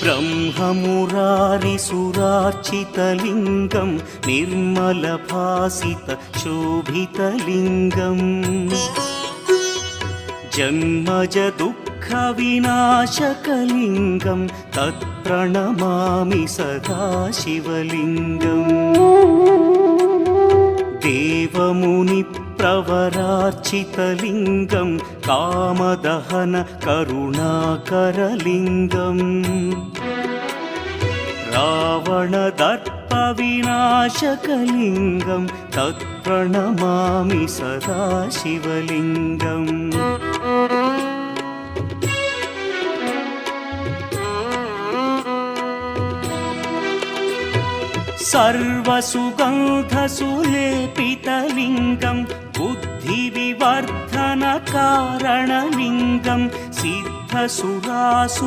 ब्रह्ममुरारिसुरार्चितलिङ्गं निर्मलभासितशोभितलिङ्गम् जन्मजदुःखविनाशकलिङ्गं तत्प्रणमामि सदा शिवलिङ्गम् देवमुनिप्रवरार्चितलिङ्गं कामदहन करुणाकरलिङ्गम् रावणदर्पविनाशकलिङ्गं तत्प्रणमामि सदा शिवलिङ्गम् सर्वसुगन्धसुलेपितलिङ्गं बुद्धिविवर्धनकारणलिङ्गं सिद्धसुरासु